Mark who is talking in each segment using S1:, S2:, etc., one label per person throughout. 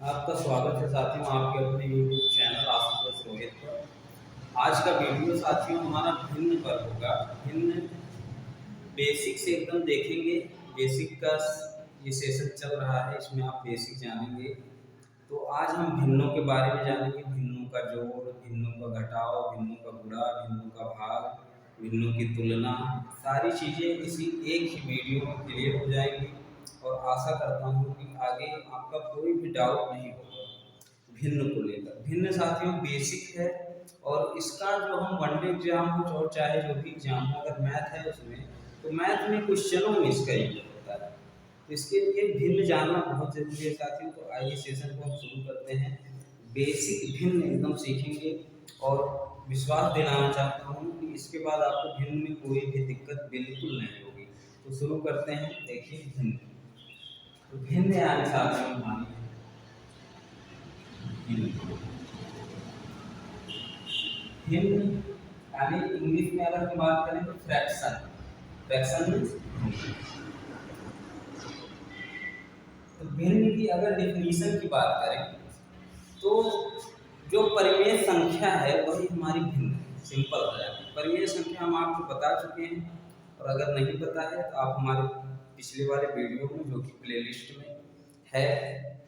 S1: आपका स्वागत है साथियों आपके अपने यूट्यूब चैनल आशुतोष रोहित पर। आज का वीडियो साथियों हमारा भिन्न पर होगा। भिन्न बेसिक से एकदम देखेंगे। बेसिक का ये सेशन चल रहा है, इसमें आप बेसिक जानेंगे। तो आज हम भिन्नों के बारे में जानेंगे। भिन्नों का जोड़, भिन्नों का घटाव, भिन्नों का गुणा, भिन्नों का भाग, भिन्नों की तुलना, सारी चीज़ें इसी एक ही वीडियो में क्लियर हो जाएंगी। और आशा करता हूँ कि आगे आपका कोई भी डाउट नहीं होगा भिन्न को लेकर। भिन्न साथियों बेसिक है और इसका जो हम वनडे एग्जाम हो और चाहे जो भी एग्जाम हो, अगर मैथ है उसमें तो मैथ में क्वेश्चनों में इसका यूज होता है। तो इसके लिए भिन्न जानना बहुत जरूरी है साथियों। तो आइए सेशन को हम शुरू करते हैं। बेसिक भिन्न एकदम सीखेंगे और विश्वास दिलाना चाहता हूँ कि इसके बाद आपको भिन्न में कोई भी दिक्कत बिल्कुल नहीं होगी। तो शुरू करते हैं। देखिए भिन्न, तो भिन्न यानी साथियों हमारी भिन्न भिन्न यानी इंग्लिश में अगर हम बात करें तो फ्रैक्शन। फ्रैक्शन तो भिन्न की अगर डेफिनेशन की बात करें तो जो परिमेय संख्या है वही हमारी भिन्न है। सिंपल हो जाए। परिमेय संख्या हम आपको बता चुके हैं और अगर नहीं पता है तो आप हमारे पिछले वाले वीडियो में जो कि प्लेलिस्ट में है,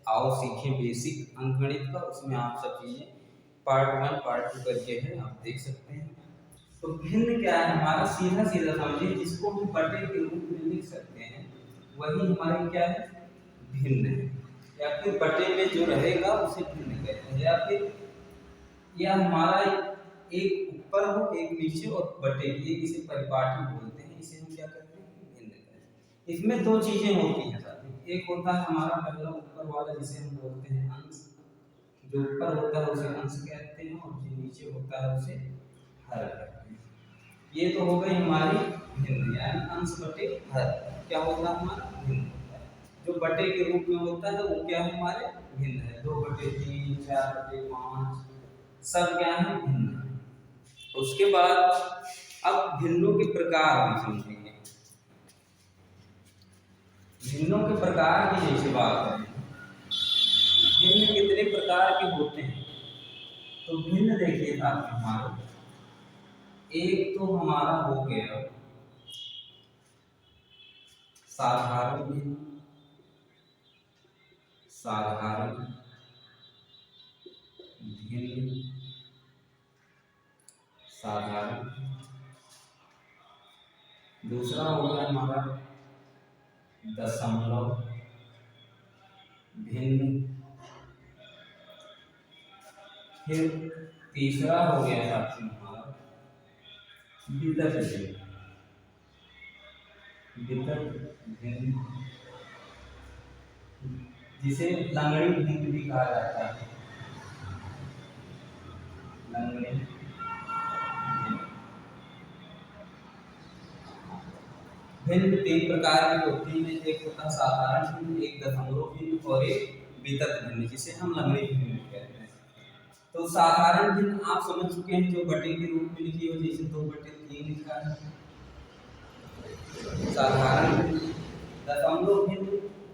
S1: आओ सीखें बेसिक अंकगणित का, उसमें आप सब चीज़ें पार्ट 1 पार्ट 2 करके है, आप देख सकते हैं। तो भिन्न क्या है हमारा, सीधा सीधा समझिए, जिसको हम बटे के रूप में लिख सकते हैं वही हमारी क्या है, भिन्न है। या फिर बटे में जो रहेगा उसे भिन्न कहते हैं। या फिर यह हमारा एक ऊपर हो एक नीचे और बटे एक इसे परिपाटी बोलते हैं, इसे हम क्या कहते हैं, भिन्न कहते हैं। इसमें दो चीजें होती हैं साथियों। एक होता है हमारा पहला ऊपर वाला जिसे हम बोलते हैं अंश। जो ऊपर होता है उसे अंश कहते हैं और जो नीचे होता है उसे हर कहते हैं। ये तो हो गई हमारी भिन्न यानी अंश बटे हर। क्या होता है हमारा भिन्न होता है। जो बटे के रूप में होता है वो क्या है हमारे भिन्न है। 2/3, 4/5 सब क्या है भिन्न है। उसके बाद अब भिन्नों के प्रकार हम समझेंगे। भिन्नों के प्रकार की जैसे बात करें, भिन्न कितने प्रकार के होते हैं। तो भिन्न देखिए साथ हमारा एक तो हमारा हो गया साधारण भिन्न। साधारण भिन्न, साधारण। दूसरा हो गया हमारा दशमलव भिन्न। फिर तीसरा हो गया साथियों हमारा वितत भिन्न। वितत भिन्न जिसे लंगड़ी भिन्न भी कहा जाता है। लंगड़ी भिन्न तीन प्रकार की होती है। एक होता है साधारण भिन्न, एक दशमलव भिन्न और एक वितत भिन्न जिसे हम लंगड़ी भिन्न कहते हैं। तो साधारण भिन्न आप समझ चुके हैं, जो बटे के रूप में लिखी हो, जैसे 2/3 लिखा है साधारण भिन्न। दशमलव भिन्न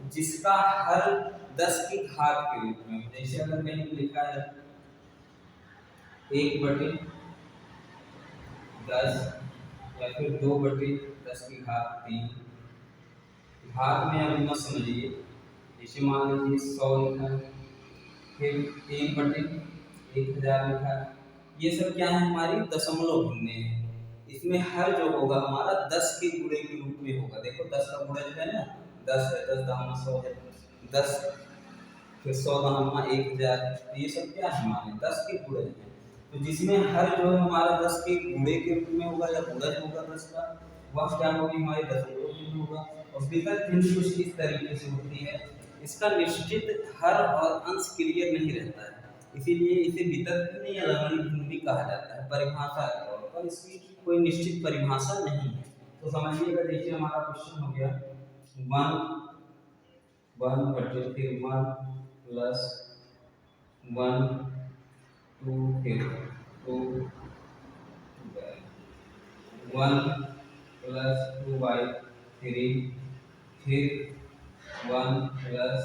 S1: जिसका हर 10 की घात के रूप में, जैसे अगर कहीं लिखा है 1/10 या फिर 2/10 की घात 3। घात में अभी मत समझिए, जैसे मान लीजिए 100 लिखा है, फिर 1/1000 लिखा है। ये सब क्या है हमारी दशमलव भिन्न है। इसमें हर जो होगा हमारा 10 के गुणे के रूप में होगा। देखो 10 का गुणा जो है ना, 10 है, 10 दहामा 100 है, 10 फिर 100 दहामा 1000। ये सब क्या है हमारे 10 के गुणे हैं। तो जिसमें हर जो है हमारा 10 के गुणे के रूप में होगा या गुणज होगा 10 का, वह क्या होगी हमारी दशमलव भिन्न होगा। और वितत भिन्न कुछ इस तरीके से होती है। इसका निश्चित हर और अंश क्लियर नहीं रहता है, इसीलिए इसे वितत भिन्न या लंगड़ी भिन्न भी कहा जाता है। परिभाषा के तौर पर इसकी कोई निश्चित परिभाषा नहीं है। तो समझिएगा, देखिए हमारा क्वेश्चन हो गया 1 प्लस 1 2 फिर 2 1 प्लस 2/3 फिर 1 प्लस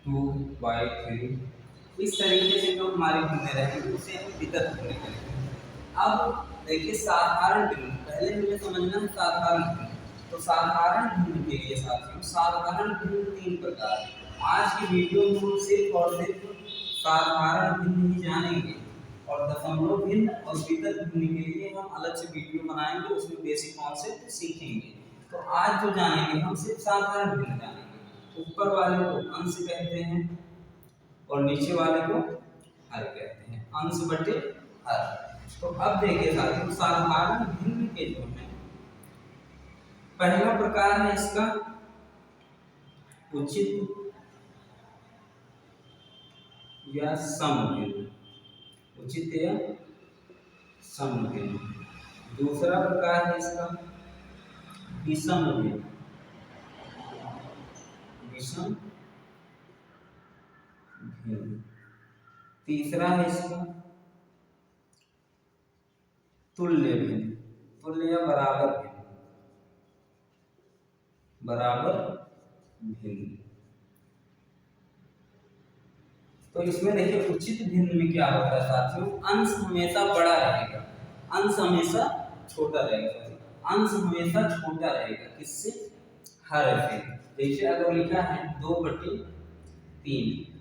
S1: 2/3। इस तरीके से जो हमारे भिन्न रहेंगे उसे हम वितत भिन्न करेंगे। अब देखिए साधारण भिन्न, पहले हमें समझना है साधारण भिन्न। तो साधारण भिन्न के लिए साथियों साधारण भिन्न 3 प्रकार है। आज की वीडियो में हम सिर्फ और सिर्फ साधारण भिन्न ही जानेंगे, और दशमलव भिन्न और वितत भिन्न के लिए हम अलग से वीडियो बनाएंगे, उसमें बेसिक कॉन्सेप्ट सीखेंगे। तो आज जो जानेंगे हम सिर्फ साधारण भिन्न जानेंगे। ऊपर वाले को अंश कहते हैं और नीचे वाले को हर कहते हैं, अंश बटे हर। तो अब देखिए साथियों साधारण भिन्न के जो है पहला प्रकार है इसका उचित या समभिन्न, उचित या समभिन्न। दूसरा प्रकार है इसका विषम भिन्न, विषम भिन्न। तीसरा है इसका तुल्य भिन्न, तुल्य या बराबर भिन्न, बराबर भिन्न। तो इसमें देखिए उचित भिन्न में क्या होता है साथियों, अंश हमेशा बड़ा रहेगा, अंश हमेशा छोटा रहेगा, अंश हमेशा छोटा रहेगा किससे, हर से। देखिए अगर लिखा है 2/3,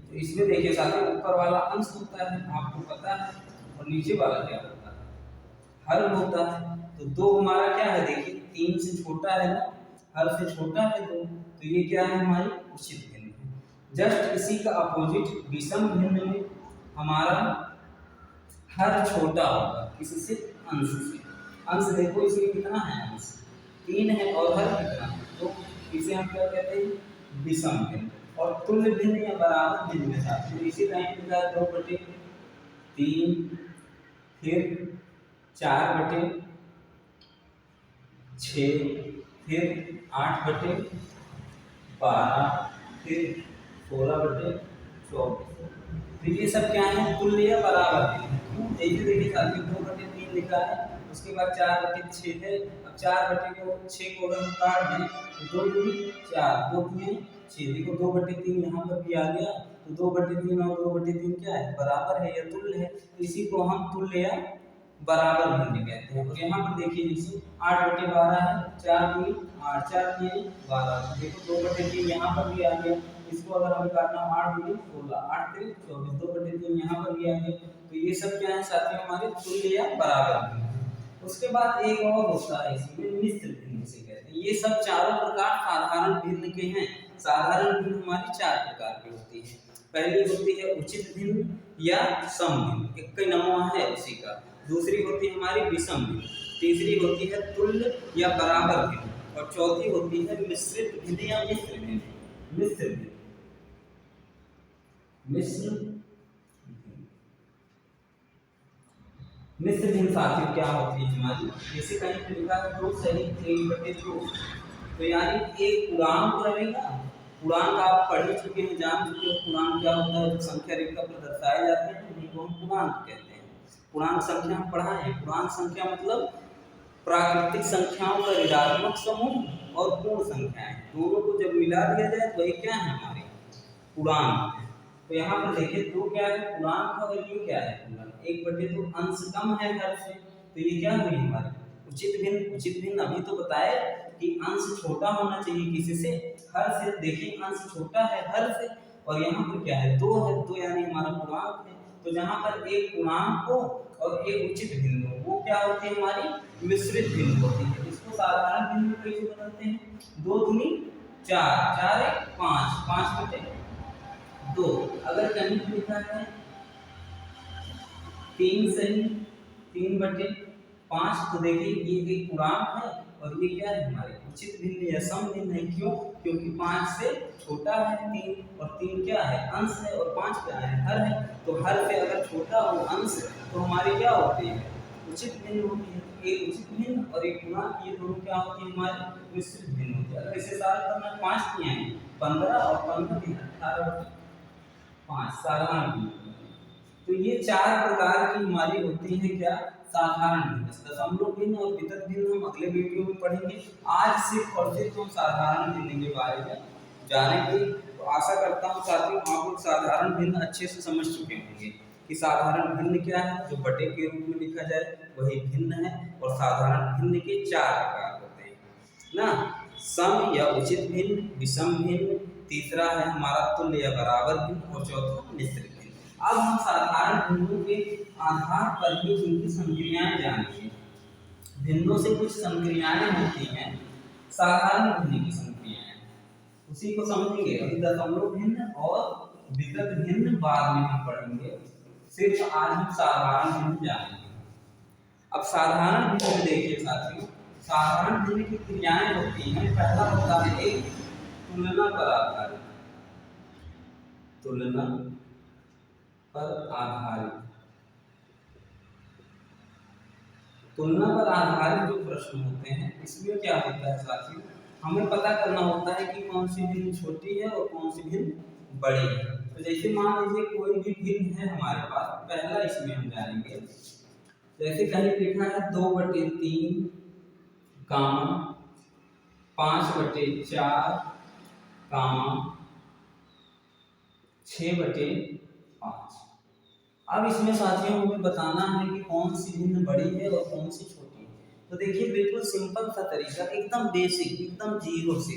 S1: तो इसमें देखिए साथियों ऊपर वाला अंश होता है आपको पता है, और नीचे वाला क्या होता है, हर होता है। तो 2 हमारा क्या है, देखिए 3 से छोटा है ना, हर से छोटा है 2, तो ये क्या है हमारी उचित भिन्न है। जस्ट इसी का अपोजिट विषम भिन्न में हमारा हर छोटा होगा किससे, अंश से। अंश देखो इसमें कितना है, अंश 3 है और हर कितना है, तो इसे हम क्या कहते हैं, विषम भिन्न। और तुल्य भिन्न या बराबर भिन्न में साथ में इसी टाइम पे 2/3, फिर 4/6, फिर 8/12, फिर 16/24। तो ये सब क्या है, तुल्य या बराबर भिन्न। देखिए साथियों 2/3 लिखा है, उसके बाद 4/6 है। अब 4/6 को अगर हम काट दें तो 2 दूनी 4, 2 दूनी 6। देखो 2/3 यहाँ पर भी आ गया, तो 2/3 और 2/3 क्या है, बराबर है या तुल्य है। तो इसी को हम तुल्य या बराबर भिन्न कहते हैं। और यहाँ पर देखिए जैसे 8/12 है, 4 दूनी 8, 4 दूनी 12। देखो 2/3 यहाँ पर भी आ गया, इसको अगर हमें काटना 8 दूनी 16, 8 3 24, 2/3 यहाँ पर भी आ गया। तो ये सब क्या है साथियों हमारे तुल्य या बराबर भिन्न। उसके बाद एक और होता है इसमें मिश्र भिन्न से कहते हैं। ये सब चारों प्रकार साधारण भिन्न के हैं। साधारण भिन्न हमारी 4 प्रकार की होती है। पहली होती है उचित भिन्न या समभिन्न, एक नमूना है उसी का। दूसरी होती है हमारी विषम भिन्न, तीसरी होती है तुल्य या बराबर भिन्न, और चौथी होती है मिश्रित भिन्न या मिश्र भिन्न। मिश्र भिन्न, मिश्र मिश्र भिन्न साथियों क्या होती है हमारी, जैसे कहीं पे लिखा है 2 सही 3/2, तो यानी एक पूर्णांक रहेगा। पूर्णांक आप पढ़ ही चुके हैं, जान चुके हो पूर्णांक क्या होता है। जो संख्या रेखा पर दर्शाए जाते हैं उनको हम पूर्णांक कहते हैं। पूर्णांक संख्या हम पढ़ाए हैं। पूर्णांक संख्या मतलब प्राकृतिक संख्याओं का ऋणात्मक समूह और पूर्ण संख्याएं, दोनों को जब मिला दिया जाए तो वही क्या है हमारे पूर्णांक। तो यहाँ पर देखिए 2 क्या है पूर्णांक और ये क्या है पूर्णांक। 1/2 अंश कम है हर से, तो ये क्या हुई हमारी उचित भिन्न। उचित भिन्न अभी तो बताए कि अंश छोटा होना चाहिए किसी से, हर से। देखिए अंश छोटा है हर से, और यहाँ पर क्या है 2 है, 2 यानी हमारा पूर्णांक है। तो जहाँ पर एक पूर्णांक हो और एक उचित भिन्न हो, वो क्या होती है हमारी मिश्रित भिन्न होती है। इसको साधारण भिन्न में कैसे बनाते हैं, 2 दूनी 4, 4 1 5, 5/2। अगर कहीं लिखा है 3 सही 3/5, तो देखिए ये एक पूर्णांक है और ये क्या है हमारे उचित भिन्न या सम भिन्न है। क्यों, क्योंकि 5 से छोटा है 3, और 3 क्या है अंश है, और 5 क्या है हर है। तो हर से अगर छोटा हो अंश तो हमारे क्या होते हैं उचित भिन्न होती है। एक उचित भिन्न और एक पूर्णांक, ये दोनों क्या होती है हमारे मिश्रित भिन्न होती है। अगर इसे साल करना 5 किए हैं 15 और 15 भी 18/5 साधारण भिन्न। तो ये 4 प्रकार की हमारी होती है क्या साधारण भिन्न। दशमलव भिन्न और वितत भिन्न हम अगले वीडियो में पढ़ेंगे। आज सिर्फ और सिर्फ हम साधारण भिन्न के बारे में जानेंगे। तो आशा करता हूँ साथियों आप लोग साधारण भिन्न अच्छे से समझ चुके होंगे कि साधारण भिन्न क्या है, जो बटे के रूप में लिखा जाए वही भिन्न है। और साधारण भिन्न के 4 प्रकार होते हैं ना, सम या उचित भिन्न, विषम भिन्न, तीसरा है हमारा तुल्य या बराबर भिन्न, और चौथा मिश्र भिन्न। अब हम साधारण भिन्नों के आधार पर ही इनकी संक्रियाएं जानेंगे। भिन्नों से कुछ संक्रियाएं होती हैं, साधारण भिन्न की संक्रियाएं, उसी को समझेंगे। अभी दशमलव भिन्न और विगत भिन्न बाद में हम पढ़ेंगे, सिर्फ आज हम साधारण भिन्न जानेंगे। अब साधारण भिन्न में देखिए साथियों, साधारण भिन्न की क्रियाएं होती हैं। पहला होता है एक तुलना पर आधारित, तुलना पर आधारित, तुलना पर आधारित जो प्रश्न होते हैं इसमें क्या होता है साथियों, हमें पता करना होता है कि कौन सी भिन्न छोटी है और कौन सी भिन्न बड़ी है। तो जैसे मान लीजिए कोई भी भिन्न है हमारे पास, पहला इसमें हम जानेंगे। जैसे कहीं लिखा है 2/3 कामा 5/4 कामा 6/5। अब इसमें साथियों हमें बताना है कि कौन सी भिन्न बड़ी है और कौन सी छोटी है। तो देखिए बिल्कुल सिंपल सा तरीका, एकदम बेसिक, एकदम जीरो से।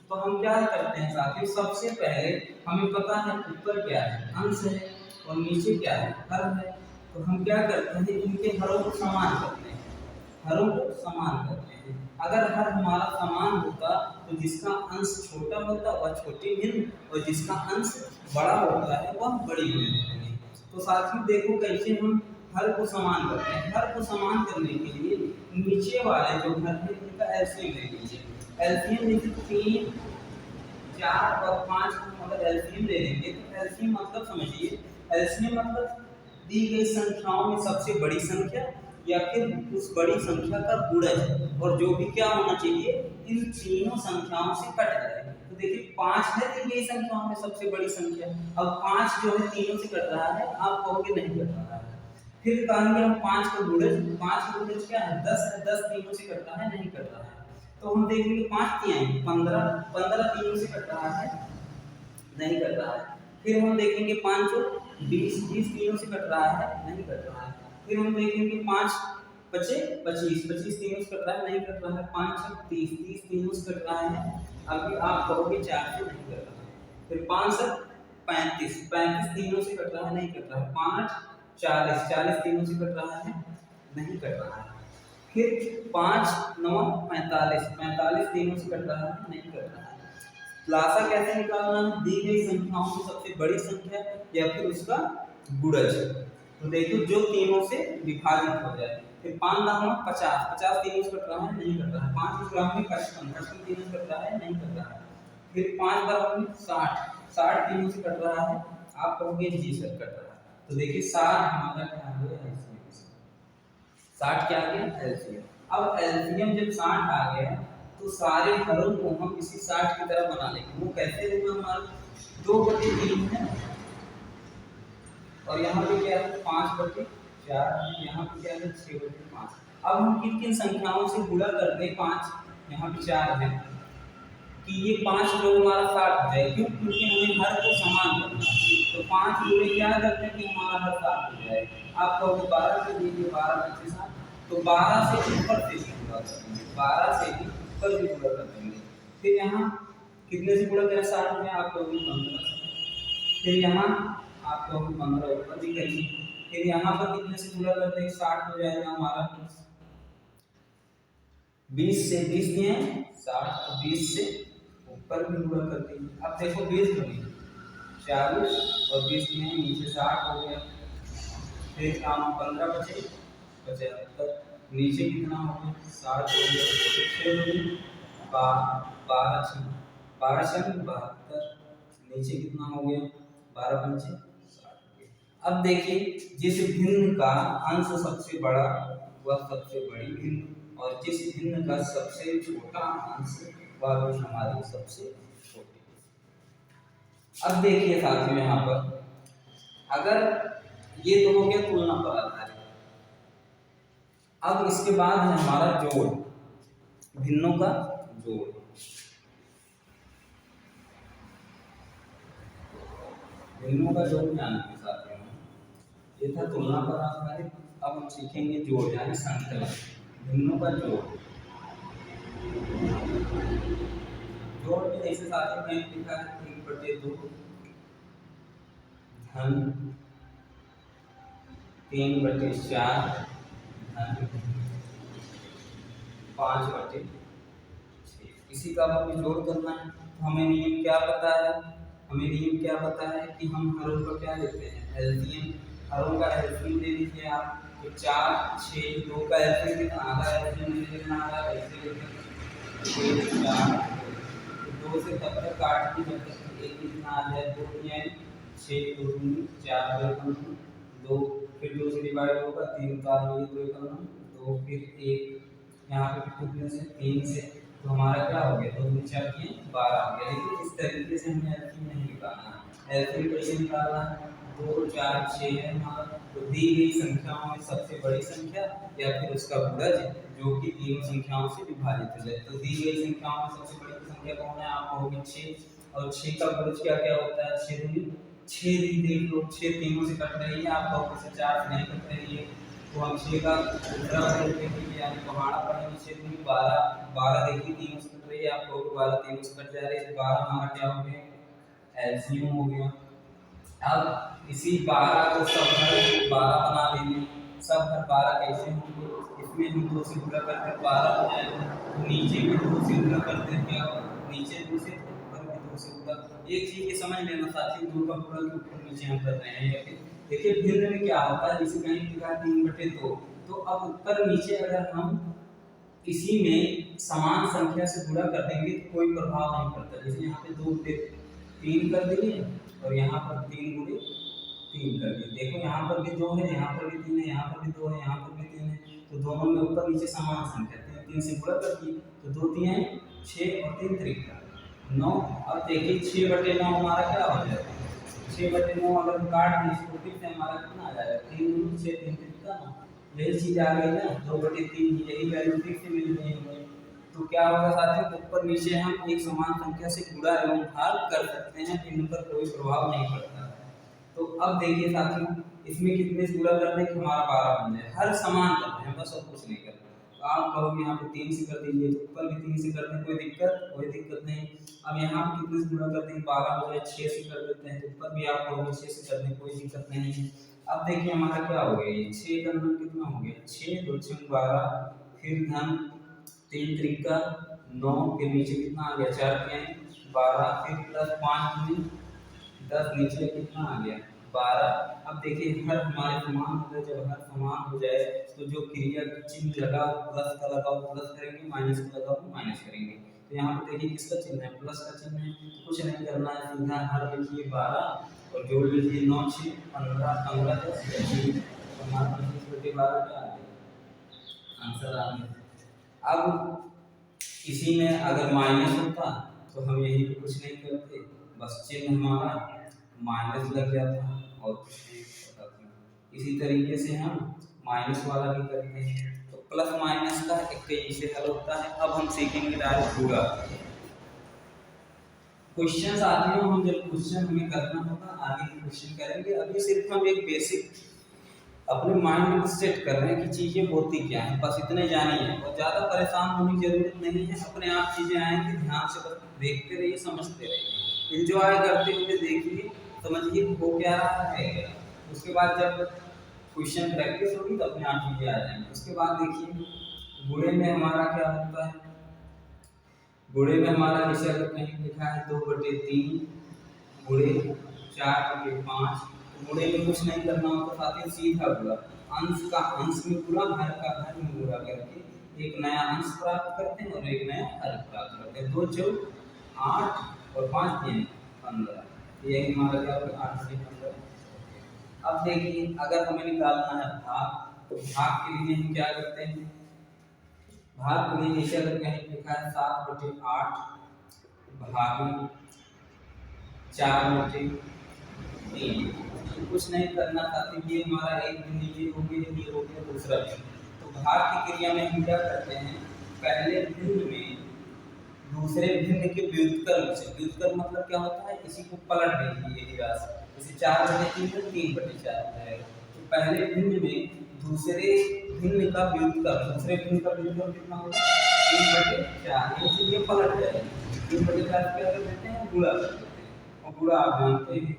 S1: तो हम क्या करते हैं साथियों, सबसे पहले हमें पता है ऊपर क्या है, अंश है, और नीचे क्या है, हर है। तो हम क्या करते हैं, इनके हरों को समान करते हैं, हरों को समान करते हैं। अगर हर हमारा समान होता तो जिसका अंश छोटा होता वह छोटी भिन्न, और जिसका अंश बड़ा होता है वह बड़ी भिन्न होगी। तो साथियों देखो कैसे हम हर को समान करते हैं। हर को समान करने के लिए नीचे वाले जो हर है उनका एलसीएम ले लीजिए। एलसीएम लीजिए 3, 4 और 5 को अगर एलसीएम ले लेंगे तो एलसीएम मतलब समझिए, एलसीएम मतलब दी गई संख्याओं में सबसे बड़ी संख्या या फिर उस बड़ी संख्या का गुणज, और जो भी क्या होना चाहिए, इन तीनों संख्याओं से कट जाए। तो देखिए 5 है दी गई संख्याओं में सबसे बड़ी संख्या, अब 5 जो है तीनों से कट रहा है, आप कहोगे नहीं कट रहा है। फिर कहेंगे हम 5 का गुणज, 5 का गुणज क्या है, 10 है, 10 तीनों से कट रहा है, नहीं कट रहा है। तो हम देखेंगे 5 तिहाई 15, 15 तीनों से कट रहा है, नहीं कट रहा है। फिर हम देखेंगे 5 20, 20 तीनों से कट रहा है, नहीं कट रहा है। फिर हम देखेंगे 5 25, 25 तीनों से कट रहा है, नहीं कट रहा है। 5 30, 30 तीनों से कट रहा है। अभी आप कहोगे 4 से नहीं कट रहा है। फिर 5 35, 35 तीनों से कट रहा है, नहीं कट रहा है। 5 40, 40 तीनों से कट रहा है, नहीं कट रहा है। फिर 5 9 45, 45 तीनों से कट रहा है, नहीं कट रहा है। खुलासा कैसे निकालना है, दी गई संख्याओं में सबसे बड़ी संख्या या फिर उसका गुणज। तो देखो जो तीनों से विभाजित हो जाए। फिर 5 9 50, 50 तीनों से कट रहा है, नहीं कट रहा है। 5 ग्राम में 55, 55 तीनों से कट रहा है, नहीं कट रहा है। फिर 5 बराबर में 60, 60 तीनों से कट रहा है, आप कहोगे जी सर कट रहा है। तो देखिए 60 हमारा क्या हो गया, 60 क्या आ गया, एलसीएम। अब एलसीएम जब 60 आ गया तो सारे हरों को हम इसी 60 की तरह बना लेंगे। वो कैसे होगा, हमारा 2/3 है, और यहाँ पे क्या है 5/4, यहाँ पे क्या है 6/5। अब हम किन किन संख्याओं से गुणा कर दें 5, यहाँ पे 4 है, कि ये 5 जो हमारा 60 हो जाए। क्यों, क्योंकि हमें हर को समान करना है। तो 5 गुणे क्या करते हैं कि हमारा हर 60 हो जाए। आप कहोगे 12 से दीजिए, 12 25 7, तो 12 से ऊपर से भी गुणा कर देंगे, 12 से भी ऊपर भी गुणा कर देंगे। फिर यहाँ कितने से गुणा करें 60 में, आप कहोगे 15 से। फिर यहाँ आप कहोगे 15 ऊपर भी करिए। फिर यहाँ पर कितने से गुणा कर देंगे, 60 हो जाएगा हमारा 20 से, 20 दिए 60, तो 20 से ऊपर भी गुणा कर देंगे। अब देखो 20 बनी 40 और 20 दिए नीचे 60 हो गया। फिर काम 15 बचे 75, नीचे कितना हो गया 60 हो गया। 6 12 72, नीचे कितना हो गया 12 पंचे 60। अब देखिए जिस भिन्न का अंश सबसे बड़ा वह सबसे बड़ी भिन्न, और जिस भिन्न का सबसे छोटा अंश वह भी हमारी सबसे छोटी। अब देखिए साथियों यहाँ पर, अगर ये तो हो गया तुलना पर आधारित, अब इसके बाद है हमारा जोड़, भिन्नों का जोड़। भिन्नों का जोड़ जानने के साथ में ये था तुलना पर आधारित। अब हम सीखेंगे जोड़ यानी संकलन। भिन्नों का जोड़, जोड़ में जैसे साथियों में लिखा है 1/2 धन 3/4 धन 5/6। इसी का हमें जोड़ करना है। तो हमें नियम क्या पता है, कि हम हरों का क्या लेते हैं, एलसीएम। हरों का एलसीएम ले लीजिए आप, तो 4 6 2 का एलसीएम कितना, आधा एलसीएम ले लेना, आधा ऐसे लेते 4। 2 से तब तक काट दी जब तक एक कितना आ जाए, 2 यानी 6 2 4 2, फिर 2 से डिवाइड होगा, 3 का 2 2, फिर 1 यहाँ पे कितने से 3 से, तो हमारा क्या हो गया, 2 2 4 12 हो गया। लेकिन इस तरीके से हमें एलसीएम नहीं निकालना है। एलसीएम कैसे निकालना है, 2 4 6 है हमारा, तो दी गई संख्याओं में सबसे बड़ी संख्या या फिर उसका गुणज जो कि तीनों संख्याओं से विभाजित हो जाए। तो दी गई संख्याओं में सबसे बड़ी संख्या कौन है, आप कहोगे 6, और 6 का गुणज क्या क्या होता है, 6 6 दी देख लो, 6 तीनों से कट रही है, आप कहोगे से 4 से नहीं कट रही है, तो हम 6 का दूसरा बदल देंगे, यानी पहाड़ा पड़ेगा 6 दूनी 12, 12 देखिए तीनों से कट रही है, आप कहोगे 12 तीनों से कट जा रही है, 12 हमारा क्या हो गया, एलसीएम हो गया। अब इसी 12 को सब हर 12 बना लेंगे। सब हर 12 कैसे होंगे, इसमें हम 2 से गुणा करके 12 हो जाएगा, तो नीचे भी 2 से गुणा करते हैं, क्या नीचे 2 से, ऊपर भी 2 से गुणा। एक चीज ये समझ लेना साथियों, 2 का गुणा के ऊपर नीचे हम कर रहे हैं। या फिर देखिए भिन्न में क्या होता है, जैसे कहीं लिखा 3/2, तो अब ऊपर नीचे अगर हम इसी में समान संख्या से गुणा कर देंगे तो कोई प्रभाव नहीं पड़ता। जैसे यहाँ पे 2 3 कर दिए और यहाँ पर 3 गुणे 3 कर दिए, देखो यहाँ पर भी 2 है, यहाँ पर भी 3 है, यहाँ पर भी 2 है, यहाँ पर भी 3 है, तो दोनों में ऊपर नीचे समान संख्या 3 से गुणा कर दिए, तो 2 3 6 और 3 त्रिका 9। अब देखिए 6/9 हमारा क्या हो जाएगा, 6/9 अगर काट दें इसको फिर से हमारा कितना आ जाएगा, 3 6 3 त्रिका 9। यही चीज आ गई ना, 2/3 यही वैल्यू फिर से मिल गई हमें। तो क्या होगा साथियों, ऊपर नीचे हम एक समान संख्या से गुणा एवं भाग कर सकते हैं, इन पर कोई प्रभाव नहीं पड़ता है। तो अब देखिए साथियों, इसमें कितने से गुणा करने कि हमारा 12 बन जाए, हर समान करते हैं, बस और कुछ नहीं करते। तो आप कहोगे यहाँ पे 3 से कर दीजिए, तो ऊपर भी 3 से कर दें, कोई दिक्कत नहीं। अब यहाँ पे कितने से गुणा करते हैं, 12 हो जाए, 6 से कर देते हैं, तो ऊपर भी आप कहोगे 6 से कर दें, कोई दिक्कत नहीं है। अब देखिए हमारा क्या हो गया, 6 का मान कितना हो गया, 6 2 6 12, फिर धन 3 त्रिका 9, फिर नीचे कितना आ गया, 4 के 12, फिर प्लस 5 10, नीचे कितना आ गया 12। अब देखिए हर हमारे समान हो जाए, जब हर समान हो जाए तो जो क्रिया चिन्ह लगा प्लस का लगाओ प्लस करेंगे, माइनस का लगाओ माइनस करेंगे। तो यहाँ पे देखिए किसका चिन्ह है, प्लस का चिन्ह है, तो कुछ नहीं करना है, सीधा हर लिखिए 12 और जोड़ लीजिए 9 6 15 15 10 20, तो हमारा 25/12 का आंसर आ गया। अब इसी में अगर माइनस होता तो हम यही पे कुछ नहीं करते, बस चिन्ह हमारा माइनस लग जाता और कुछ नहीं होता था। इसी तरीके से हम माइनस वाला भी करते हैं, तो प्लस माइनस का एक तरीके से हल होता है। अब हम सीखेंगे डायरेक्ट पूरा क्वेश्चन आते हैं, हम जब क्वेश्चन हमें करना होगा आगे क्वेश्चन करेंगे। अभी सिर्फ हम एक बेसिक अपने माइंड में सेट कर रहे हैं कि चीज़ें होती क्या हैं, बस इतने जानिए और ज़्यादा परेशान होने की जरूरत नहीं है। अपने आप चीज़ें आएंगी, ध्यान से बस देखते रहिए, समझते रहिए, एंजॉय करते हुए देखिए, समझिए हो क्या रहा है। उसके बाद जब क्वेश्चन प्रैक्टिस होगी तो अपने आप चीज़ें आ जाएंगी। उसके बाद देखिए गुणे में हमारा क्या होता है, गुणे में हमारा जैसे अगर कहीं लिखा है 2/3 गुणे 4/5, गुणे में कुछ नहीं करना होता साथियों, सीधा गुणा, अंश का अंश में गुणा, हर का हर में गुणा करके एक नया अंश प्राप्त करते हैं और एक नया हर प्राप्त करते हैं। 2 4 8 और 5 3 15, यही हमारा क्या होगा 8 से 15। अब देखिए अगर हमें निकालना है भाग, तो भाग के लिए हम क्या करते हैं, भाग के लिए जैसे अगर कहीं लिखा है 7/8 भागी 4/3, कुछ नहीं करना साथियों, ये हमारा एक बिंदु ये हो गया दूसरा बिंदु। तो भाग की क्रिया में हम क्या करते हैं, पहले भिन्न में दूसरे भिन्न के व्युत्क्रम से, व्युत्क्रम मतलब क्या होता है, इसी को पलट देंगे, यही राशि जैसे 4/3 तो 3/4 हो जाएगा। तो पहले भिन्न में दूसरे भिन्न का व्युत्क्रम, दूसरे भिन्न का व्युत्क्रम कितना होगा? 3/4। ये पलट जाएगा। 3/4 क्या कर देते हैं? गुणा कर देते हैं। और गुणा आप जानते हैं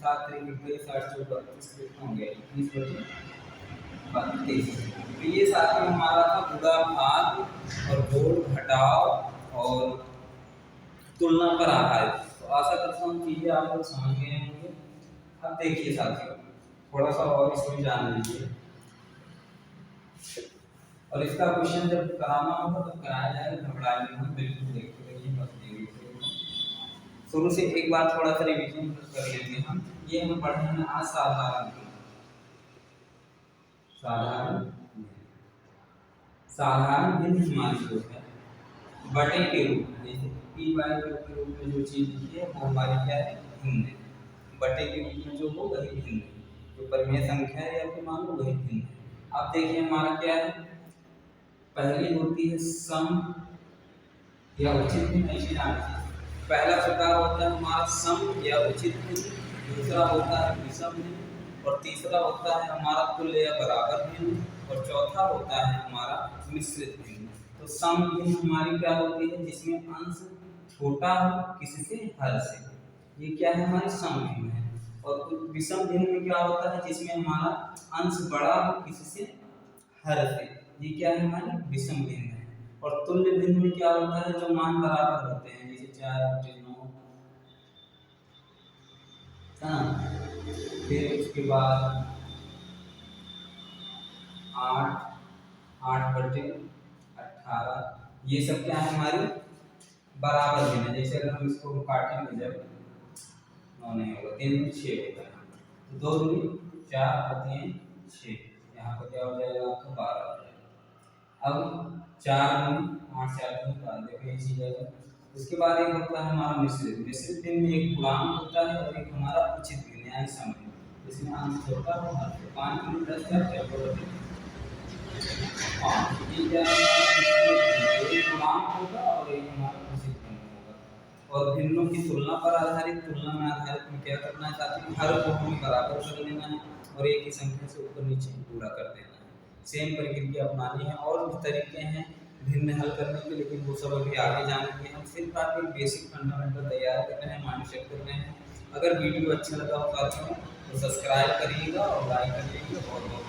S1: 7 3 21 8 4 32 कितना हो गया? 20/32। तो ये साथ में हमारा था गुणा भाग और जोड़ घटाव और तुलना पर आधारित। तो आशा करता हूँ चीजें आप लोग समझ गए होंगे। अब देखिए साथियों, थोड़ा सा और इसमें जान लीजिए, और इसका क्वेश्चन जब कराना होगा तो कराया जाएगा, घबराइए मत, बिल्कुल देखते रहिए, बस देखिए। शुरू से एक बार थोड़ा सा रिवीजन कर लेंगे हम। ये हम पढ़े हैं आज साधारण साधारण भिन्न हमारी जो है बटे के रूप में, जैसे पी वाई के रूप में जो चीज लिखी है वो हमारी क्या है? भिन्न है। बटे के रूप में जो हो वही भिन्न है, जो परिमेय संख्या है या फिर मान लो वही भिन्न है। अब देखिए हमारा क्या है, पहली होती है सम या उचित भिन्न। ऐसे जाना पहला प्रकार होता है हमारा सम या उचित भिन्न, दूसरा होता है विषम भिन्न, और तीसरा होता है हमारा तुल्य या बराबर भिन्न, और चौथा होता है हमारा मिश्रित भिन्न। तो सम भिन्न हमारी क्या होती है? जिसमें अंश छोटा हो किसी से हर से, ये क्या है? हमारी सम भिन्न है। और विषम भिन्न में क्या होता है? जिसमें हमारा अंश बड़ा हो किसी से हर से, ये क्या है? हमारी विषम भिन्न है। और तुल्य भिन्न में क्या होता है? जो मान बराबर होते हैं, जैसे 4/9, फिर उसके बाद 8/18, ये सब क्या है? हमारी बराबर भिन्न है। जैसे अगर हम इसको काटेंगे जब 9 नहीं होगा, 3 6 होगा, तो 2 दूनी 4 और 3 6, यहाँ पर क्या हो जाएगा? आपको 12 हो जाएगा। अब 4 दूनी 8 4 दूनी 12, देखो ये चीज है। उसके बाद एक होता है हमारा मिश्रित। मिश्रित भिन्न में एक पूर्णांक होता है और एक हमारा उचित भिन्न यानी समय, जिसमें अंश छोटा हो हर से। 5 दूनी 10 4 4 ये क्या है? एक पूर्णांक होगा और एक हमारा उचित भिन्न होगा। और भिन्नों की तुलना पर आधारित, तुलना में आधारित में क्या करना चाहते हैं? हर को हमें बराबर कर लेना है और एक ही संख्या से ऊपर नीचे पूरा कर देना है। सेम प्रक्रिया अपनानी है। और भी तरीके हैं भिन्न हल करने के, लेकिन वो सब अभी आगे जानेंगे। हम सिर्फ आपके बेसिक फंडामेंटल तैयार कर रहे हैं, माइंड सेट कर रहे हैं। अगर वीडियो अच्छा लगा हो साथियों तो सब्सक्राइब करिएगा और लाइक करिएगा। बहुत बहुत